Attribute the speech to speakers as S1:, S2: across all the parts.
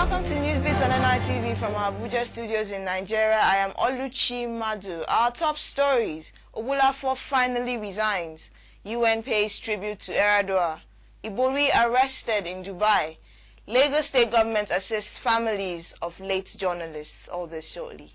S1: Welcome to Newsbeat on NITV from our Abuja studios in Nigeria. I am Oluchi Madu. Our top stories: Ogbulafor finally resigns. UN pays tribute to Eradua. Ibori arrested in Dubai. Lagos state government assists families of late journalists. All this shortly.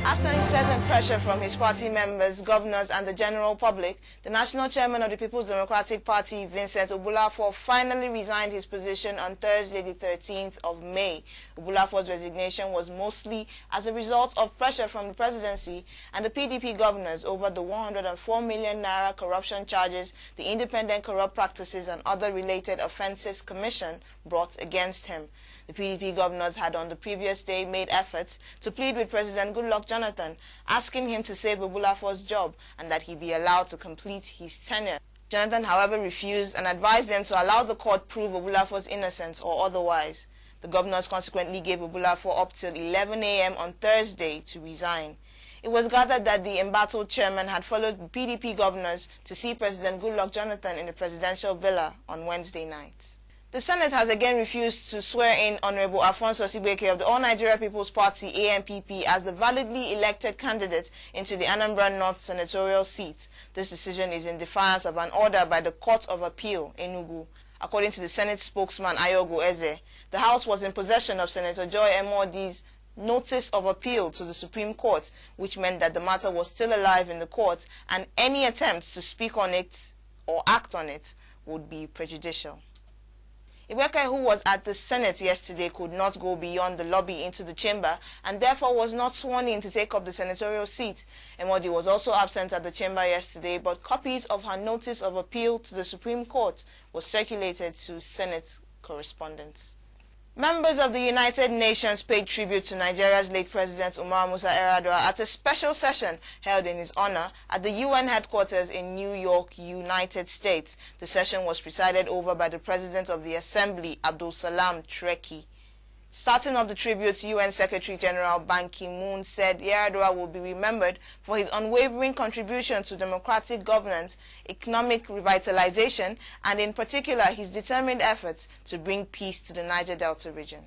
S1: After incessant pressure from his party members, governors and the general public, the national chairman of the People's Democratic Party, Vincent Ogbulafor, finally resigned his position on Thursday the 13th of May. Ogbulafor's resignation was mostly as a result of pressure from the presidency and the PDP governors over the 104 million naira corruption charges the Independent Corrupt Practices and Other Related Offences Commission brought against him. The PDP governors had on the previous day made efforts to plead with President Goodluck Jonathan, asking him to save Ogbulafor's job and that he be allowed to complete his tenure. Jonathan, however, refused and advised them to allow the court prove Ogbulafor's innocence or otherwise. The governors consequently gave Ogbulafor up till 11 a.m. on Thursday to resign. It was gathered that the embattled chairman had followed the PDP governors to see President Goodluck Jonathan in the presidential villa on Wednesday night. The Senate has again refused to swear in Honorable Alfonso Sibeke of the All Nigeria People's Party ANPP as the validly elected candidate into the Anambra North senatorial seat. This decision is in defiance of an order by the Court of Appeal, Enugu. According to the Senate spokesman Ayogo Eze, the House was in possession of Senator Joy Emodi's notice of appeal to the Supreme Court, which meant that the matter was still alive in the court and any attempts to speak on it or act on it would be prejudicial. Ibeke, who was at the Senate yesterday, could not go beyond the lobby into the chamber and therefore was not sworn in to take up the senatorial seat. Emodi was also absent at the chamber yesterday, but copies of her notice of appeal to the Supreme Court were circulated to Senate correspondents. Members of the United Nations paid tribute to Nigeria's late President Umar Musa Yar'Adua at a special session held in his honor at the UN headquarters in New York, United States. The session was presided over by the President of the Assembly, Abdul Salam Treki. Starting off the tributes, UN Secretary General Ban Ki-moon said Yar'Adua will be remembered for his unwavering contribution to democratic governance, economic revitalization, and in particular his determined efforts to bring peace to the Niger Delta region.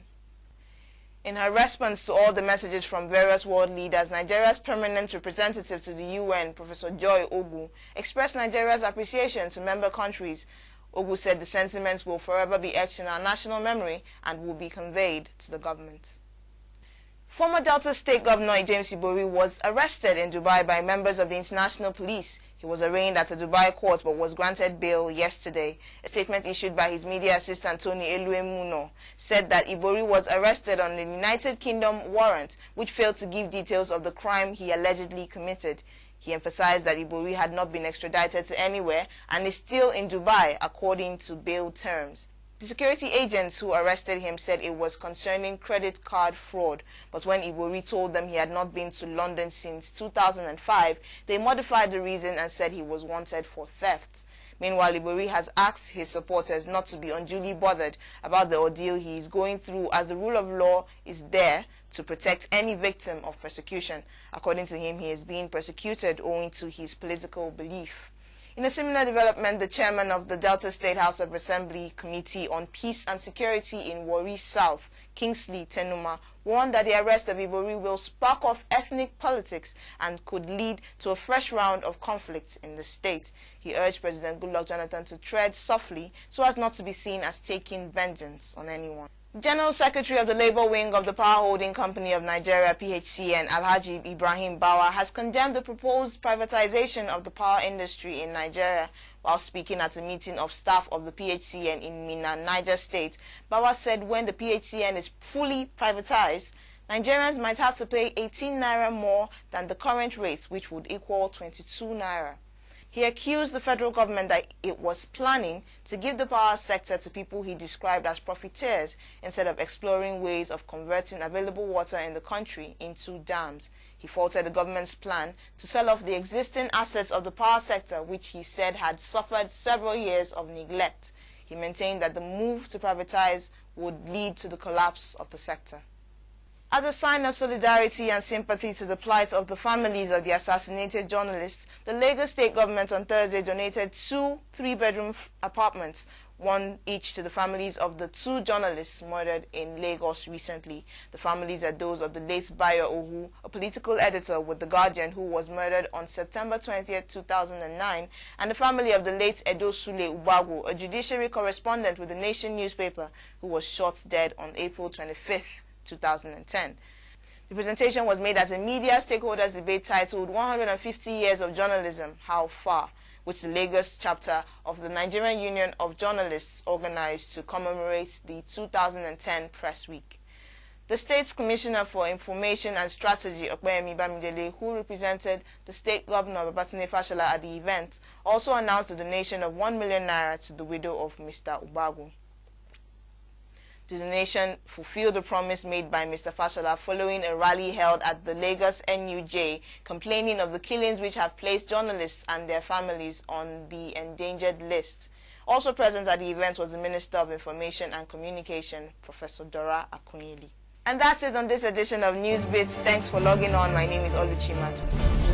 S1: In her response to all the messages from various world leaders, Nigeria's permanent representative to the UN, Professor Joy Ogu, expressed Nigeria's appreciation to member countries. Ogu said the sentiments will forever be etched in our national memory and will be conveyed to the government. Former Delta State Governor James Ibori was arrested in Dubai by members of the international police. He was arraigned at a Dubai court but was granted bail yesterday. A statement issued by his media assistant Tony Eluemuno said that Ibori was arrested on the United Kingdom warrant, which failed to give details of the crime he allegedly committed. He emphasized that Ibori had not been extradited to anywhere and is still in Dubai according to bail terms. The security agents who arrested him said it was concerning credit card fraud, but when Ibori told them he had not been to London since 2005, they modified the reason and said he was wanted for theft. Meanwhile, Ibori has asked his supporters not to be unduly bothered about the ordeal he is going through, as the rule of law is there to protect any victim of persecution. According to him, he is being persecuted owing to his political belief. In a similar development, the chairman of the Delta State House of Assembly Committee on Peace and Security in Warri South, Kingsley Tenuma, warned that the arrest of Ibori will spark off ethnic politics and could lead to a fresh round of conflict in the state. He urged President Goodluck Jonathan to tread softly so as not to be seen as taking vengeance on anyone. General Secretary of the Labour Wing of the Power Holding Company of Nigeria, PHCN, Alhaji Ibrahim Bawa, has condemned the proposed privatization of the power industry in Nigeria. While speaking at a meeting of staff of the PHCN in Minna, Niger State, Bawa said when the PHCN is fully privatized, Nigerians might have to pay 18 naira more than the current rate, which would equal 22 naira. He accused the federal government that it was planning to give the power sector to people he described as profiteers instead of exploring ways of converting available water in the country into dams. He faulted the government's plan to sell off the existing assets of the power sector, which he said had suffered several years of neglect. He maintained that the move to privatize would lead to the collapse of the sector. As a sign of solidarity and sympathy to the plight of the families of the assassinated journalists, the Lagos State government on Thursday donated 2 3-bedroom apartments, one each to the families of the 2 journalists murdered in Lagos recently. The families are those of the late Bayo Ohu, a political editor with The Guardian who was murdered on September 20, 2009, and the family of the late Edo Sule Ubagu, a judiciary correspondent with the Nation newspaper who was shot dead on April 25, 2010. The presentation was made at a media stakeholders debate titled 150 Years of Journalism, How Far?, which the Lagos chapter of the Nigerian Union of Journalists organized to commemorate the 2010 Press Week. The State's Commissioner for Information and Strategy, Okpeyemi Bamidele, who represented the State Governor Babatunde Fashola at the event, also announced a donation of 1 million naira to the widow of Mr. Ubagu. The donation fulfilled the promise made by Mr. Fashola following a rally held at the Lagos NUJ complaining of the killings which have placed journalists and their families on the endangered list. Also present at the event was the Minister of Information and Communication, Professor Dora Akunyili. And that's it on this edition of Newsbits. Thanks for logging on. My name is Oluchi Madu.